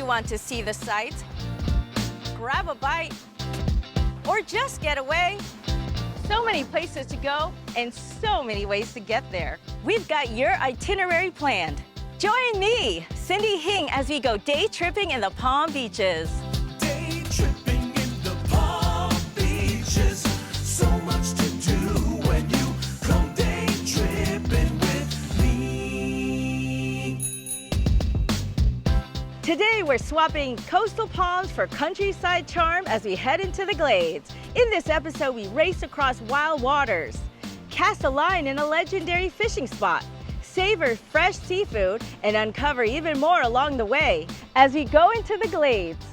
you want to see the sights, grab a bite, or just get away. So many places to go and so many ways to get there. We've got your itinerary planned. Join me, Cindy Hing, as we go day tripping in the Palm Beaches. Day tripping in the Palm Beaches. So much to do when you come day tripping with me. Today, we're swapping coastal palms for countryside charm as we head into the Glades. In this episode, we race across wild waters, cast a line in a legendary fishing spot, savor fresh seafood, and uncover even more along the way as we go into the Glades.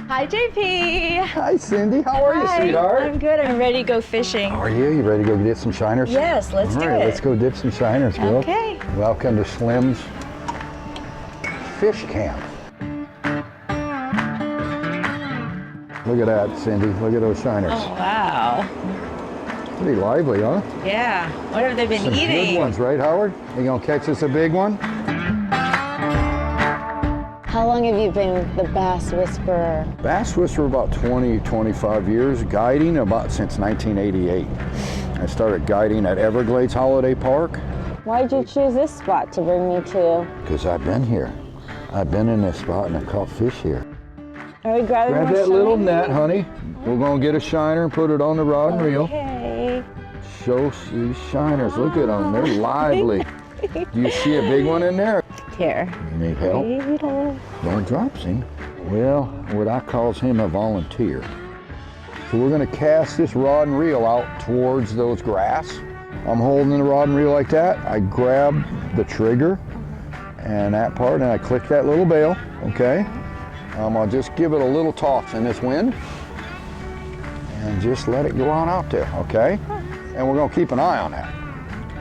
Hi, JP. Hi, Cindy. How are you, sweetheart? I'm good. I'm ready to go fishing. How are you? You ready to go dip some shiners? Yes, let's do All right, it. let's go dip some shiners, girl. Okay. Welcome to Slim's Fish Camp. Look at that, Cindy. Look at those shiners. Oh, wow. Pretty lively, huh? Yeah. What have they been Some eating? good ones, right, Howard? You gonna catch us a big one? How long have you been the bass whisperer? Bass whisperer about 20, 25 years. Guiding about since 1988. I started guiding at Everglades Holiday Park. Why'd you choose this spot to bring me to? Because I've been here. I've been in this spot and I caught fish here. Are we grabbing Grab more that little shiners? net, honey. We're gonna get a shiner and put it on the rod and reel. Okay. Show these shiners. Look at them. They're lively. Do you see a big one in there? Here. You need help? Don't drop him. Well, what I calls him a volunteer. So we're gonna cast this rod and reel out towards those grass. I'm holding the rod and reel like that. I grab the trigger and that part, and I click that little bail, okay? I'll just give it a little toss in this wind and just let it go on out there, okay? And we're gonna keep an eye on that.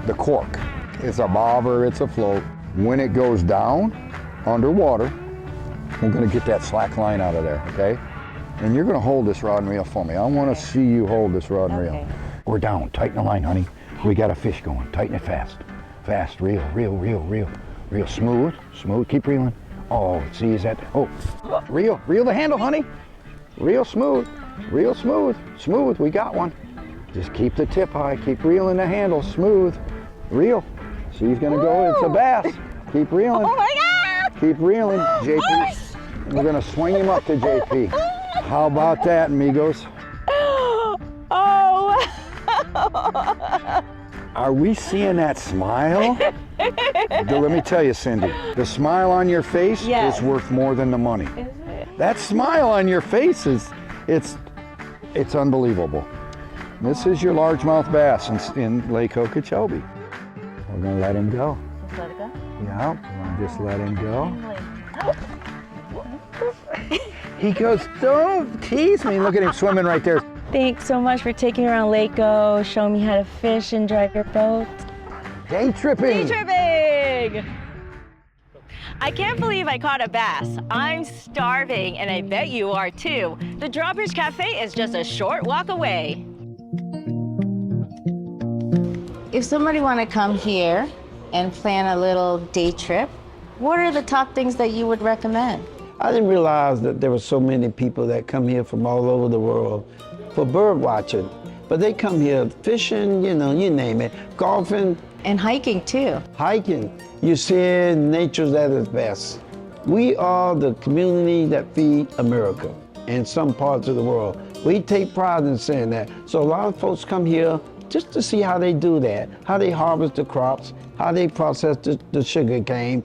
The cork. It's a bobber, it's a float. When it goes down underwater, we're gonna get that slack line out of there, okay? And you're gonna hold this rod and reel for me. I wanna see you hold this rod and reel. We're down, tighten the line, honey. We got a fish going, tighten it fast. Fast, reel, reel, reel, reel. Reel, smooth, smooth, keep reeling. Oh, see, is that, oh, reel the handle, honey. Real smooth, smooth, we got one. Just keep the tip high, keep reeling the handle, smooth, reel. See, he's gonna go, it's a bass. Keep reeling. Oh my God! Keep reeling, JP. We're gonna swing him up to JP. How about that, amigos? Oh! Are we seeing that smile? Let me tell you, Cindy, the smile on your face Yes. is worth more than the money. Is it? That smile on your face it's unbelievable. This is your largemouth bass in Lake Okeechobee. We're gonna let him go. Just let it go. Yeah, we're gonna just let him go. He goes, don't tease me. Look at him swimming right there. Thanks so much for taking me around Lake O, showing me how to fish and drive your boat. Day tripping. Day tripping! I can't believe I caught a bass. I'm starving, and I bet you are too. The Drawbridge Cafe is just a short walk away. If somebody want to come here and plan a little day trip, what are the top things that you would recommend? I didn't realize that there were so many people that come here from all over the world for bird watching. But they come here fishing, you name it, golfing, And hiking too. hiking. You see nature's at its best. We are the community that feed America in some parts of the world. We take pride in saying that. So a lot of folks come here just to see how they do that, how they harvest the crops, how they process the sugar cane.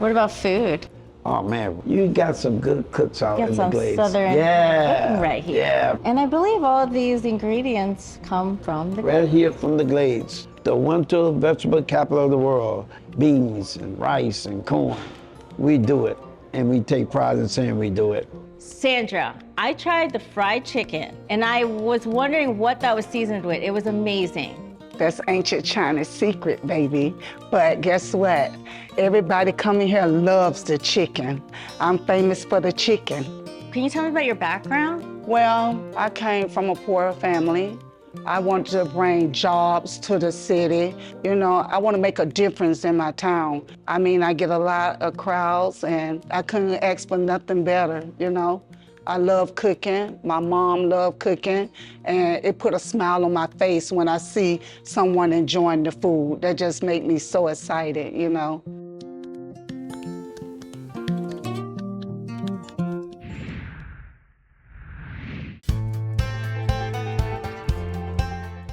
What about food? Oh man, you got some good cooks out Get in the some Glades. southern Yeah, cooking right here. Yeah, And I believe all of these ingredients come from the right here from the Glades, the winter vegetable capital of the world. Beans and rice and corn. We do it, and we take pride in saying we do it. Sandra, I tried the fried chicken, and I was wondering what that was seasoned with. It was amazing. That's ancient China's secret, baby. But guess what? Everybody coming here loves the chicken. I'm famous for the chicken. Can you tell me about your background? Well, I came from a poor family. I want to bring jobs to the city. You know, I want to make a difference in my town. I mean, I get a lot of crowds and I couldn't ask for nothing better, you know. I love cooking. My mom loved cooking, and it put a smile on my face when I see someone enjoying the food. That just made me so excited, you know.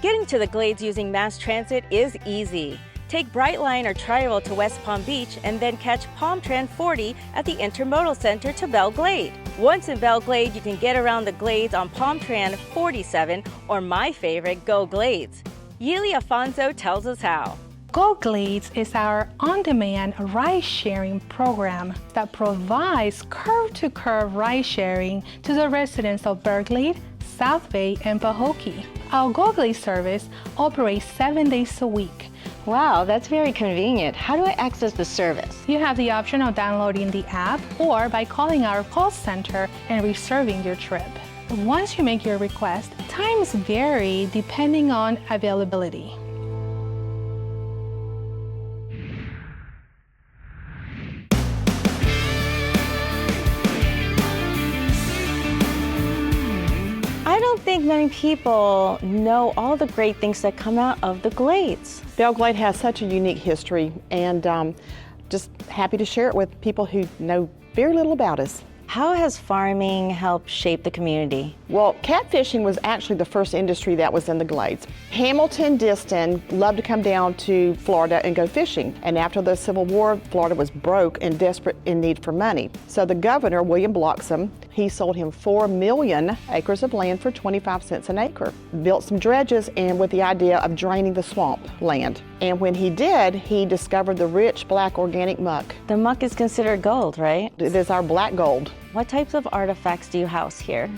Getting to the Glades using mass transit is easy. Take Brightline or Tri-Rail to West Palm Beach and then catch Palm Tran 40 at the Intermodal Center to Belle Glade. Once in Belle Glade, you can get around the Glades on Palm Tran 47 or my favorite, Go Glades. Yili Afonso tells us how. Go Glades is our on-demand ride-sharing program that provides curb-to-curb ride-sharing to the residents of Berglade, South Bay, and Pahokee. Our Go Glades service operates 7 days a week. Wow, that's very convenient. How do I access the service? You have the option of downloading the app or by calling our call center and reserving your trip. Once you make your request, times vary depending on availability. I don't think many people know all the great things that come out of the Glades. Belle Glade has such a unique history, and just happy to share it with people who know very little about us. How has farming helped shape the community? Well, catfishing was actually the first industry that was in the Glades. Hamilton Diston loved to come down to Florida and go fishing. And after the Civil War, Florida was broke and desperate in need for money. So the governor, William Bloxham, he sold him 4 million acres of land for 25 cents an acre. Built some dredges and with the idea of draining the swamp land. And when he did, he discovered the rich black organic muck. The muck is considered gold, right? It is our black gold. What types of artifacts do you house here?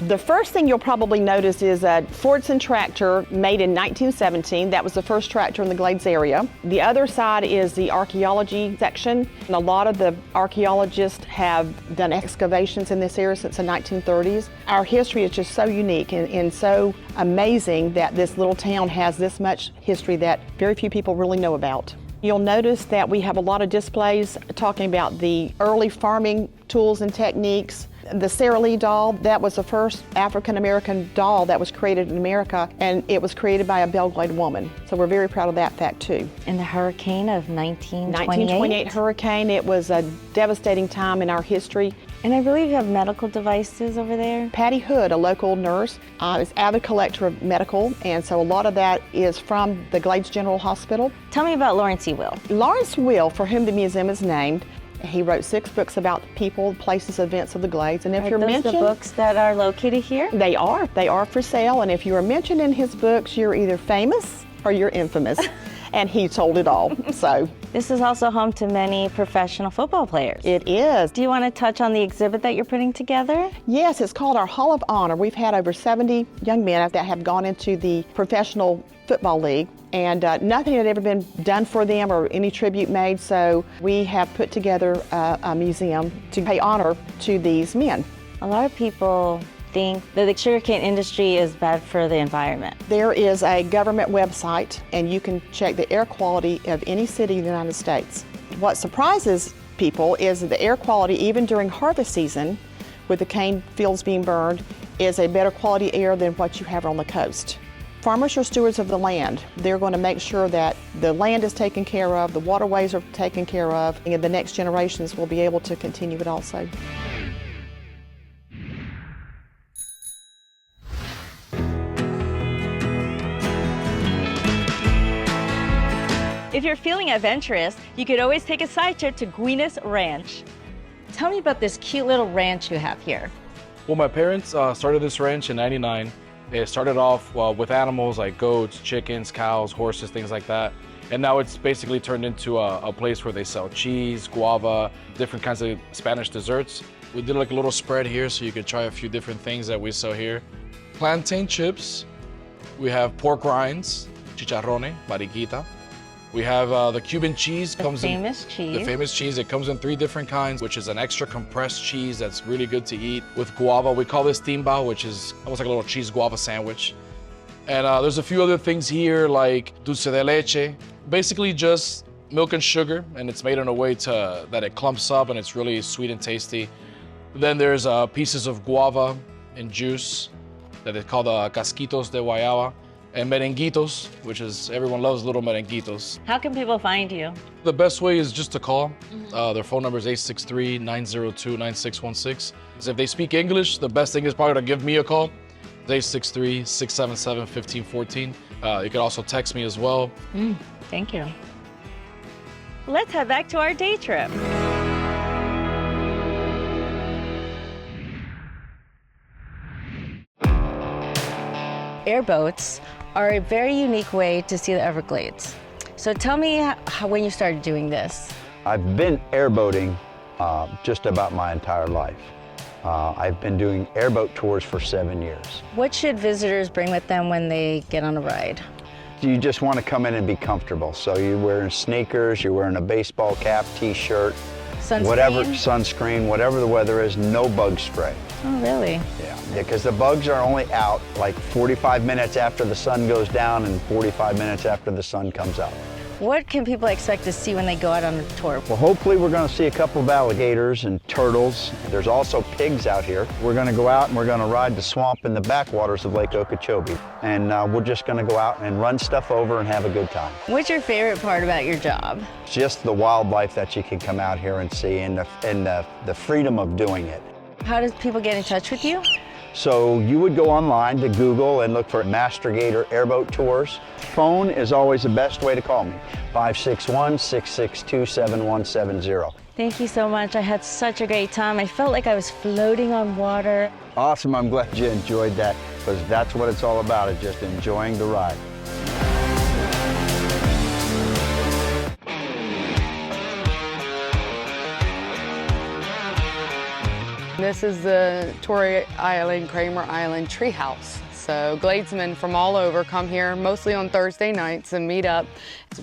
The first thing you'll probably notice is a Fordson tractor made in 1917. That was the first tractor in the Glades area. The other side is the archaeology section. And a lot of the archaeologists have done excavations in this area since the 1930s. Our history is just so unique and so amazing that this little town has this much history that very few people really know about. You'll notice that we have a lot of displays talking about the early farming tools and techniques. The Sara Lee doll, that was the first African-American doll that was created in America, and it was created by a Belle Glade woman. So we're very proud of that fact too. In the hurricane of 1928? 1928 hurricane, it was a devastating time in our history. And I believe you have medical devices over there? Patty Hood, a local nurse, is avid collector of medical, and so a lot of that is from the Glades General Hospital. Tell me about Lawrence E. Will. Lawrence Will, for whom the museum is named, he wrote 6 books about people, places, events of the Glades. And if you're mentioned, the books that are located here? They are for sale. And if you are mentioned in his books, you're either famous or you're infamous. And he told it all, so. This is also home to many professional football players. It is. Do you want to touch on the exhibit that you're putting together? Yes, it's called our Hall of Honor. We've had over 70 young men that have gone into the Professional Football League, and nothing had ever been done for them or any tribute made, so we have put together a museum to pay honor to these men. A lot of people think that the sugarcane industry is bad for the environment. There is a government website, and you can check the air quality of any city in the United States. What surprises people is that the air quality, even during harvest season, with the cane fields being burned, is a better quality air than what you have on the coast. Farmers are stewards of the land. They're going to make sure that the land is taken care of, the waterways are taken care of, and the next generations will be able to continue it also. If you're feeling adventurous, you could always take a side trip to Guinness Ranch. Tell me about this cute little ranch you have here. Well, my parents started this ranch in '99. It started off with animals like goats, chickens, cows, horses, things like that. And now it's basically turned into a place where they sell cheese, guava, different kinds of Spanish desserts. We did like a little spread here so you could try a few different things that we sell here. Plantain chips. We have pork rinds, chicharrone, mariquita. We have the Cuban cheese. The famous cheese. It comes in 3 different kinds, which is an extra compressed cheese that's really good to eat with guava. We call this timbao, which is almost like a little cheese guava sandwich. And there's a few other things here like dulce de leche, basically just milk and sugar, and it's made in a way that it clumps up and it's really sweet and tasty. Then there's pieces of guava in juice that they call the casquitos de guayaba, and merenguitos, which is, everyone loves little merenguitos. How can people find you? The best way is just to call. Their phone number is 863-902-9616. So if they speak English, the best thing is probably to give me a call. It's 863-677-1514. You can also text me as well. Thank you. Let's head back to our day trip. Airboats are a very unique way to see the Everglades. So tell me when you started doing this. I've been airboating just about my entire life. I've been doing airboat tours for 7 years. What should visitors bring with them when they get on a ride? You just want to come in and be comfortable. So you're wearing sneakers, you're wearing a baseball cap, t-shirt, Sunscreen? whatever, sunscreen, whatever the weather is, no bug spray. Oh, really? Yeah, because the bugs are only out like 45 minutes after the sun goes down and 45 minutes after the sun comes out. What can people expect to see when they go out on a tour? Well, hopefully we're going to see a couple of alligators and turtles. There's also pigs out here. We're going to go out and we're going to ride the swamp in the backwaters of Lake Okeechobee. And we're just going to go out and run stuff over and have a good time. What's your favorite part about your job? Just the wildlife that you can come out here and see and the freedom of doing it. How does people get in touch with you? So you would go online to Google and look for Mastergator Airboat Tours. Phone is always the best way to call me, 561-662-7170. Thank you so much. I had such a great time. I felt like I was floating on water. Awesome, I'm glad you enjoyed that, because that's what it's all about, is just enjoying the ride. This is the Torrey Island, Kramer Island Treehouse. So Gladesmen from all over come here, mostly on Thursday nights, and meet up.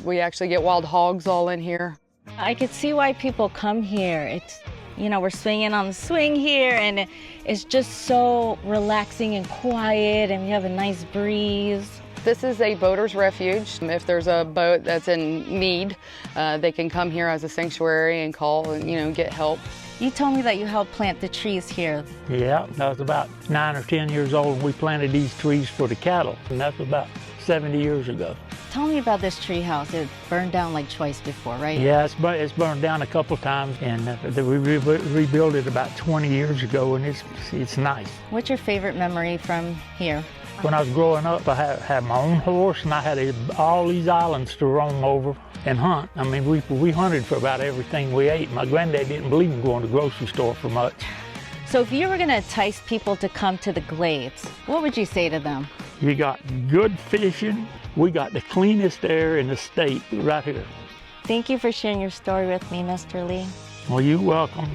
We actually get wild hogs all in here. I could see why people come here. It's, you know, we're swinging on the swing here, and it's just so relaxing and quiet, and we have a nice breeze. This is a boater's refuge. If there's a boat that's in need, they can come here as a sanctuary and call and, get help. You told me that you helped plant the trees here. Yeah, I was about 9 or 10 years old and we planted these trees for the cattle, and that's about 70 years ago. Tell me about this tree house. It burned down like twice before, right? Yeah, it's burned down a couple times, and we rebuilt it about 20 years ago, and it's nice. What's your favorite memory from here? When I was growing up, I had my own horse, and I had all these islands to roam over and hunt. I mean, we hunted for about everything we ate. My granddad didn't believe in going to the grocery store for much. So if you were going to entice people to come to the Glades, what would you say to them? You got good fishing. We got the cleanest air in the state right here. Thank you for sharing your story with me, Mr. Lee. Well, you're welcome.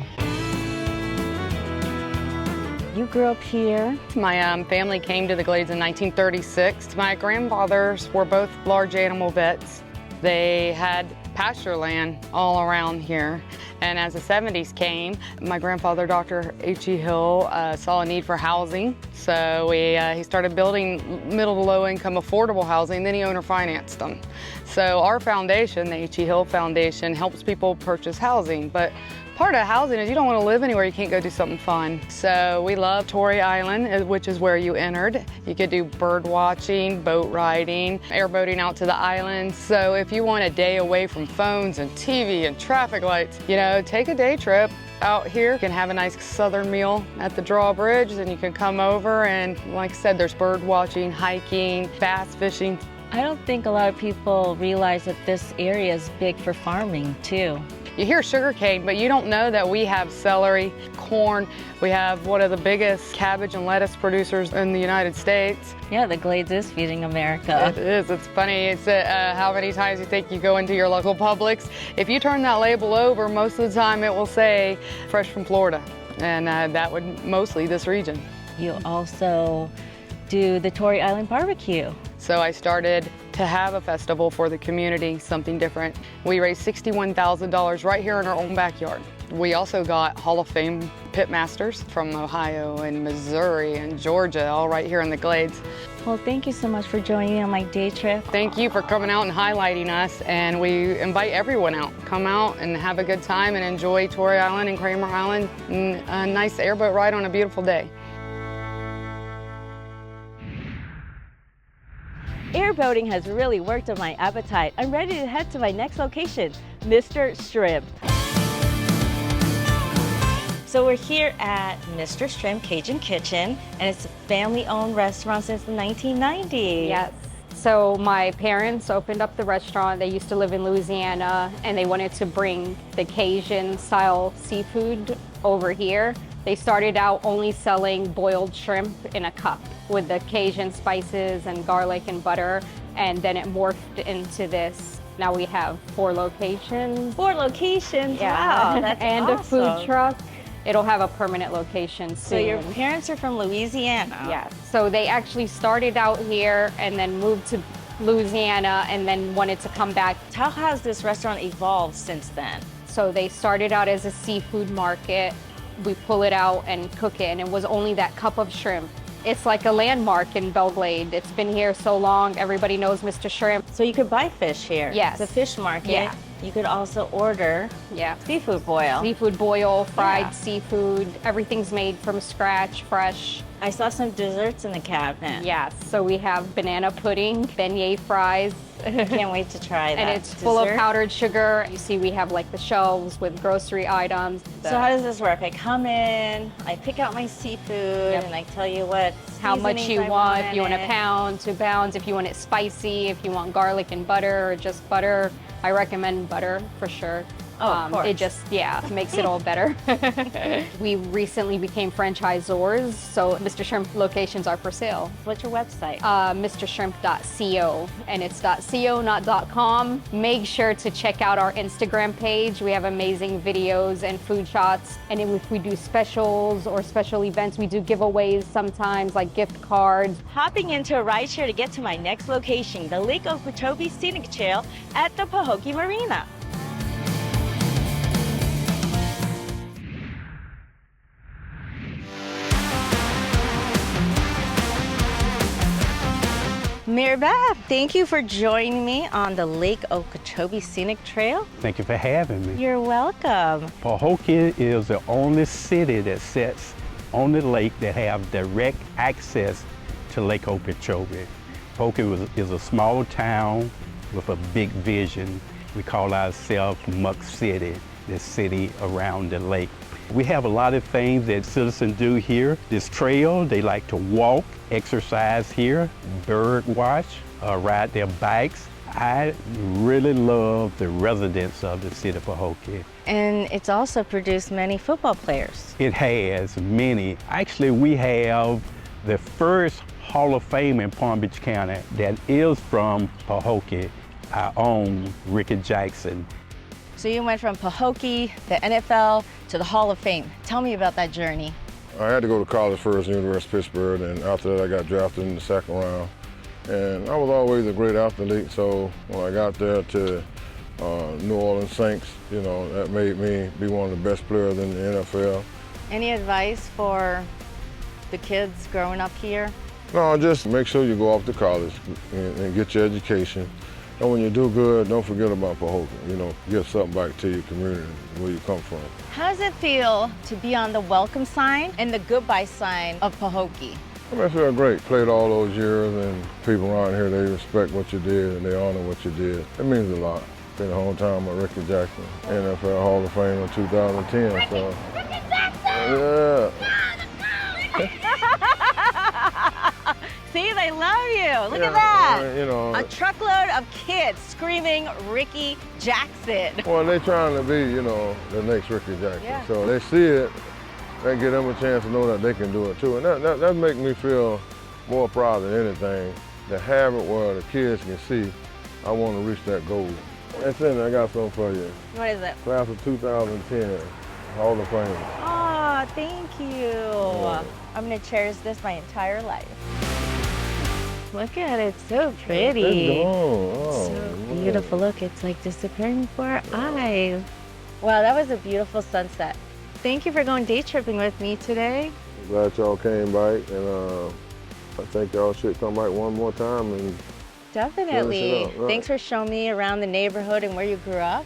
You grew up here. My family came to the Glades in 1936. My grandfathers were both large animal vets. They had pasture land all around here. And as the 70s came, my grandfather, Dr. H.E. Hill, saw a need for housing. So he started building middle to low income affordable housing, then he owner financed them. So our foundation, the H.E. Hill Foundation, helps people purchase housing. But part of housing is you don't want to live anywhere you can't go do something fun. So we love Torrey Island, which is where you entered. You could do bird watching, boat riding, airboating out to the islands. So if you want a day away from phones and TV and traffic lights, take a day trip out here. You can have a nice southern meal at the drawbridge, then you can come over and, like I said, there's bird watching, hiking, bass fishing. I don't think a lot of people realize that this area is big for farming too. You hear sugarcane, but you don't know that we have celery, corn. We have one of the biggest cabbage and lettuce producers in the United States. Yeah, the Glades is feeding America. It is. It's funny. It's how many times you think you go into your local Publix. If you turn that label over, most of the time it will say fresh from Florida, and that would mostly this region. You also do the Torrey Island barbecue. So I started to have a festival for the community, something different. We raised $61,000 right here in our own backyard. We also got Hall of Fame pit masters from Ohio and Missouri and Georgia, all right here in the Glades. Well, thank you so much for joining me on my day trip. Thank you for coming out and highlighting us, and we invite everyone out. Come out and have a good time and enjoy Torrey Island and Kramer Island and a nice airboat ride on a beautiful day. Airboating has really worked on my appetite. I'm ready to head to my next location, Mr. Shrimp. So we're here at Mr. Shrimp Cajun Kitchen, and it's a family-owned restaurant since the 1990s. Yes. So my parents opened up the restaurant. They used to live in Louisiana, and they wanted to bring the Cajun-style seafood over here. They started out only selling boiled shrimp in a cup with the Cajun spices and garlic and butter, and then it morphed into this. Now we have 4 locations. 4 locations? Yeah. Wow, that's and awesome. a food truck. It'll have a permanent location soon. So your parents are from Louisiana? Yeah. So they actually started out here and then moved to Louisiana and then wanted to come back. How has this restaurant evolved since then? So they started out as a seafood market. We pull it out and cook it, and it was only that cup of shrimp. It's like a landmark in Belglade. It's been here so long, everybody knows Mr. Shrimp. So you could buy fish here? Yes. It's a fish market. Yeah. You could also order seafood boil. Seafood boil, fried seafood. Everything's made from scratch, fresh. I saw some desserts in the cabinet. Yes, so we have banana pudding, beignet fries. Can't wait to try that. And it's full of powdered sugar. You see we have like the shelves with grocery items. So how does this work? I come in, I pick out my seafood, and I tell you what how much you seasonings I want. If you want in a it. pound, 2 pounds, if you want it spicy, if you want garlic and butter or just butter. I recommend butter for sure. Oh, of course. It just, makes it all better. We recently became franchisors, so Mr. Shrimp locations are for sale. What's your website? MrShrimp.co, and it's .co, not .com. Make sure to check out our Instagram page. We have amazing videos and food shots, and if we do specials or special events, we do giveaways sometimes, like gift cards. Hopping into a rideshare to get to my next location, the Lake Okeechobee Scenic Trail at the Pahokee Marina. Mayor Beth, thank you for joining me on the Lake Okeechobee Scenic Trail. Thank you for having me. You're welcome. Pahokee is the only city that sits on the lake that have direct access to Lake Okeechobee. Pahokee is a small town with a big vision. We call ourselves Muck City, the city around the lake. We have a lot of things that citizens do here. This trail, they like to walk, exercise here, bird watch, ride their bikes. I really love the residents of the city of Pahokee. And it's also produced many football players. It has many. Actually, we have the first Hall of Fame in Palm Beach County that is from Pahokee, our own Ricky Jackson. So you went from Pahokee, the NFL, to the Hall of Fame. Tell me about that journey. I had to go to college first, University of Pittsburgh, and after that I got drafted in the 2nd round. And I was always a great athlete, so when I got there to New Orleans Saints, that made me be one of the best players in the NFL. Any advice for the kids growing up here? No, just make sure you go off to college and get your education. And when you do good, don't forget about Pahokee. Give something back to your community, where you come from. How does it feel to be on the welcome sign and the goodbye sign of Pahokee? I feel great. Played all those years, and people around here, they respect what you did and they honor what you did. It means a lot. Spent a whole time with Ricky Jackson, NFL Hall of Fame in 2010. So, yeah. See, they love you. Look at that. A truckload of kids screaming Ricky Jackson. Well, they're trying to be, the next Ricky Jackson. Yeah. So they see it, they give them a chance to know that they can do it too. And that makes me feel more proud than anything, to have it where the kids can see, I want to reach that goal. Hey, Cindy, I got something for you. What is it? Class of 2010, Hall of Fame. Oh, thank you. Yeah. I'm going to cherish this my entire life. Look at it, so pretty. Oh, So beautiful. Look, it's like disappearing before our eyes. Wow, that was a beautiful sunset. Thank you for going day tripping with me today. Glad y'all came by, and I think y'all should come back one more time. And Definitely. Right. Thanks for showing me around the neighborhood and where you grew up.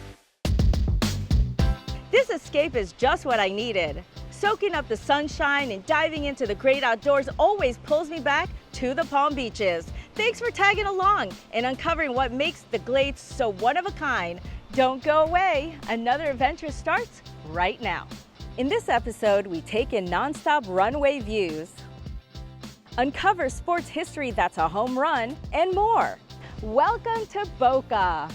This escape is just what I needed. Soaking up the sunshine and diving into the great outdoors always pulls me back to the Palm Beaches. Thanks for tagging along and uncovering what makes the Glades so one of a kind. Don't go away. Another adventure starts right now. In this episode, we take in nonstop runway views, uncover sports history that's a home run, and more. Welcome to Boca.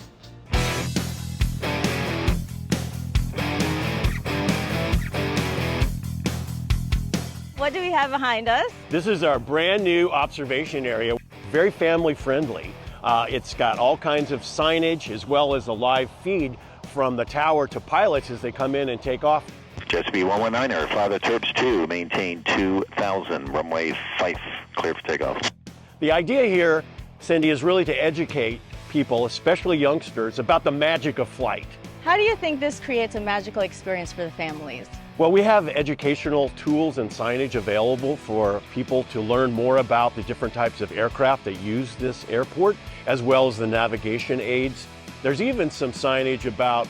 What do we have behind us? This is our brand new observation area, very family friendly. It's got all kinds of signage as well as a live feed from the tower to pilots as they come in and take off. Jet speed 119er, fly the Terps 2, maintain 2000, runway 5, clear for takeoff. The idea here, Cindy, is really to educate people, especially youngsters, about the magic of flight. How do you think this creates a magical experience for the families? Well, we have educational tools and signage available for people to learn more about the different types of aircraft that use this airport, as well as the navigation aids. There's even some signage about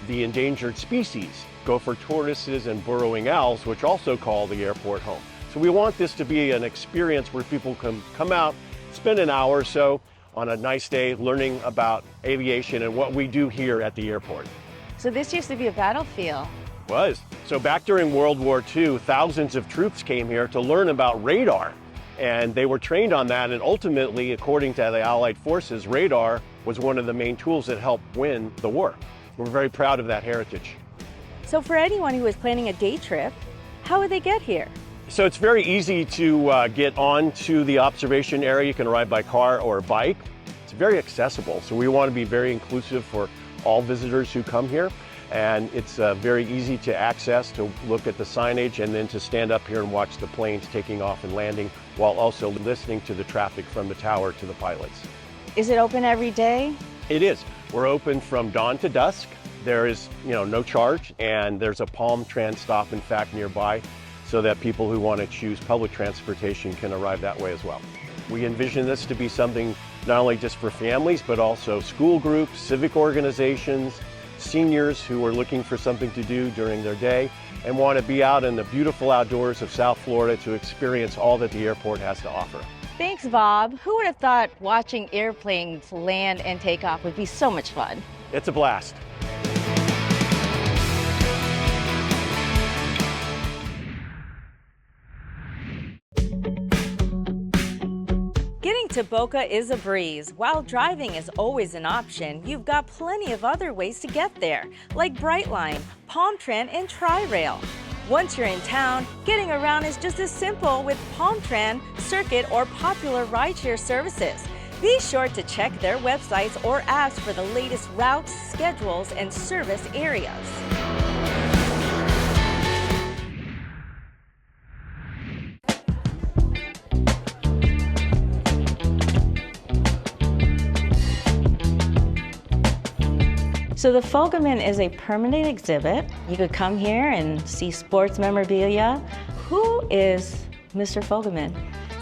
the endangered species, gopher tortoises and burrowing owls, which also call the airport home. So we want this to be an experience where people can come out, spend an hour or so on a nice day learning about aviation and what we do here at the airport. So this used to be a battlefield. Was. So back during World War II, thousands of troops came here to learn about radar. And they were trained on that, and ultimately, according to the Allied forces, radar was one of the main tools that helped win the war. We're very proud of that heritage. So for anyone who is planning a day trip, how would they get here? So it's very easy to get on to the observation area. You can arrive by car or bike. It's very accessible, so we want to be very inclusive for all visitors who come here. And it's very easy to access, to look at the signage, and then to stand up here and watch the planes taking off and landing, while also listening to the traffic from the tower to the pilots. Is it open every day? It is. We're open from dawn to dusk. There is, no charge, and there's a Palm Trans stop, in fact, nearby, so that people who want to choose public transportation can arrive that way as well. We envision this to be something not only just for families, but also school groups, civic organizations, seniors who are looking for something to do during their day and want to be out in the beautiful outdoors of South Florida to experience all that the airport has to offer. Thanks, Bob. Who would have thought watching airplanes land and take off would be so much fun? It's a blast. Getting to Boca is a breeze. While driving is always an option, you've got plenty of other ways to get there, like Brightline, Palm Tran, and Tri-Rail. Once you're in town, getting around is just as simple with Palm Tran, Circuit, or popular rideshare services. Be sure to check their websites or apps for the latest routes, schedules, and service areas. So the Fogelman is a permanent exhibit. You could come here and see sports memorabilia. Who is Mr. Fogelman?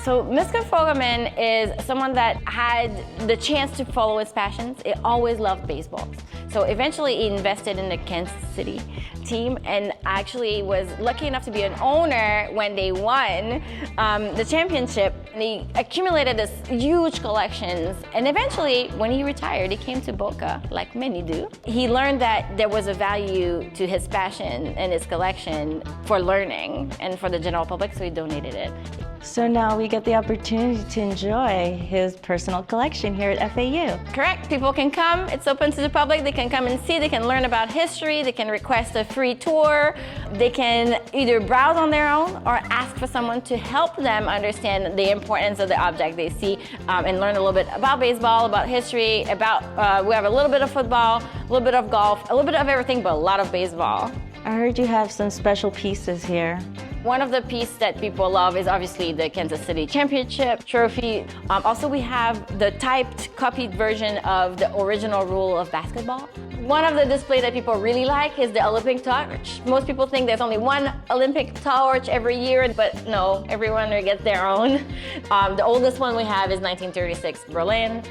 So Mr. Fogelman is someone that had the chance to follow his passions. He always loved baseball. So eventually he invested in the Kansas City team and actually was lucky enough to be an owner when they won the championship. And he accumulated this huge collections, and eventually when he retired, he came to Boca, like many do. He learned that there was a value to his passion and his collection for learning and for the general public, so he donated it. So now we get the opportunity to enjoy his personal collection here at FAU. Correct. People can come. It's open to the public. They can come and see. They can learn about history. They can request a free tour. They can either browse on their own or ask for someone to help them understand the importance of the object they see and learn a little bit about baseball, about history, about, we have a little bit of football, a little bit of golf, a little bit of everything, but a lot of baseball. I heard you have some special pieces here. One of the pieces that people love is obviously the Kansas City Championship trophy. Also, we have the typed, copied version of the original rule of basketball. One of the displays that people really like is the Olympic torch. Most people think there's only one Olympic torch every year, but no, everyone gets their own. The oldest one we have is 1936 Berlin.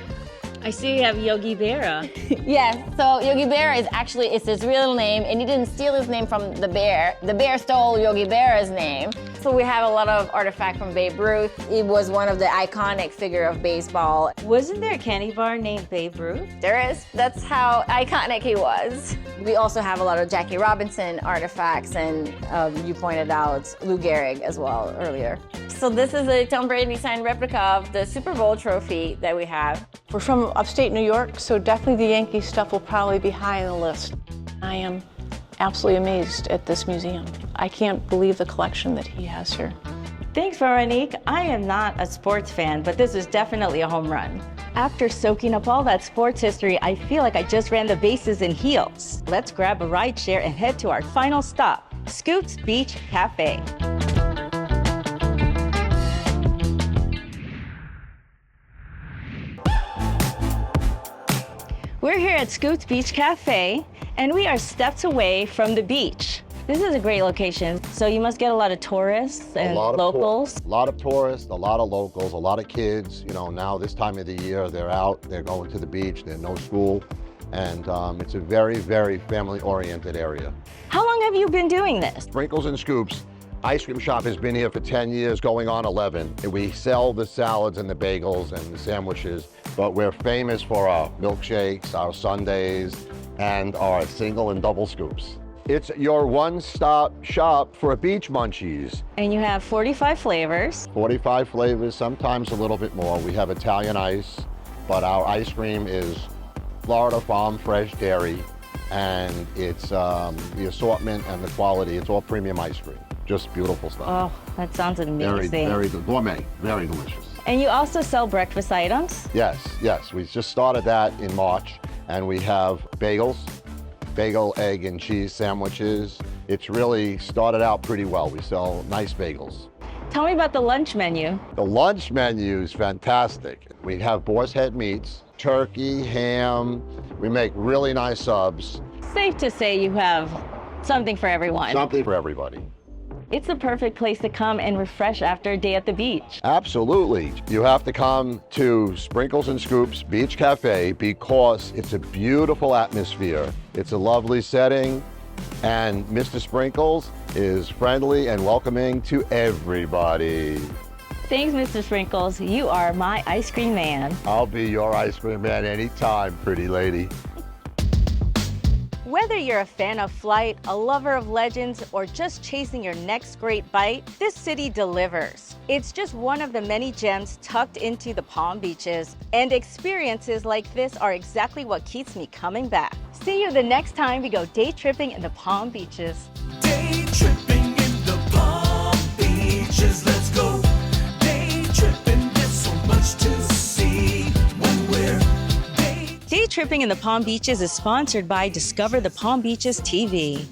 I see you have Yogi Berra. Yes, so Yogi Berra is actually, it's his real name, and he didn't steal his name from the bear. The bear stole Yogi Berra's name. So we have a lot of artifacts from Babe Ruth. He was one of the iconic figure of baseball. Wasn't there a candy bar named Babe Ruth? There is. That's how iconic he was. We also have a lot of Jackie Robinson artifacts, and you pointed out Lou Gehrig as well earlier. So this is a Tom Brady signed replica of the Super Bowl trophy that we have. We're from upstate New York, so definitely the Yankee stuff will probably be high on the list. I am absolutely amazed at this museum. I can't believe the collection that he has here. Thanks, Veronique. I am not a sports fan, but this is definitely a home run. After soaking up all that sports history, I feel like I just ran the bases in heels. Let's grab a ride share and head to our final stop, Scoops Beach Cafe. We're here at Scoots Beach Cafe, and we are steps away from the beach. This is a great location, so you must get a lot of tourists and locals. A lot of tourists, a lot of locals, a lot of kids. You know, now this time of the year, they're out, they're going to the beach, there's no school, and it's a very, very family-oriented area. How long have you been doing this? Sprinkles and Scoops ice cream shop has been here for 10 years, going on 11. And we sell the salads and the bagels and the sandwiches, but we're famous for our milkshakes, our sundaes, and our single and double scoops. It's your one-stop shop for beach munchies. And you have 45 flavors. 45 flavors, sometimes a little bit more. We have Italian ice, but our ice cream is Florida Farm Fresh Dairy, and it's the assortment and the quality, it's all premium ice cream. Just beautiful stuff. Oh, that sounds amazing. Very gourmet, very delicious. And you also sell breakfast items? Yes. We just started that in March, and we have bagels, bagel, egg, and cheese sandwiches. It's really started out pretty well. We sell nice bagels. Tell me about the lunch menu. The lunch menu is fantastic. We have boar's head meats, turkey, ham. We make really nice subs. Safe to say you have something for everyone. Something for everybody. It's the perfect place to come and refresh after a day at the beach. Absolutely. You have to come to Sprinkles and Scoops Beach Cafe because it's a beautiful atmosphere. It's a lovely setting, and Mr. Sprinkles is friendly and welcoming to everybody. Thanks, Mr. Sprinkles. You are my ice cream man. I'll be your ice cream man anytime, pretty lady. Whether you're a fan of flight, a lover of legends, or just chasing your next great bite, this city delivers. It's just one of the many gems tucked into the Palm Beaches, and experiences like this are exactly what keeps me coming back. See you the next time we go day tripping in the Palm Beaches. Day tripping in the Palm Beaches, let's go. Day tripping, there's so much to see when we're Day Tripping in the Palm Beaches is sponsored by Discover the Palm Beaches TV.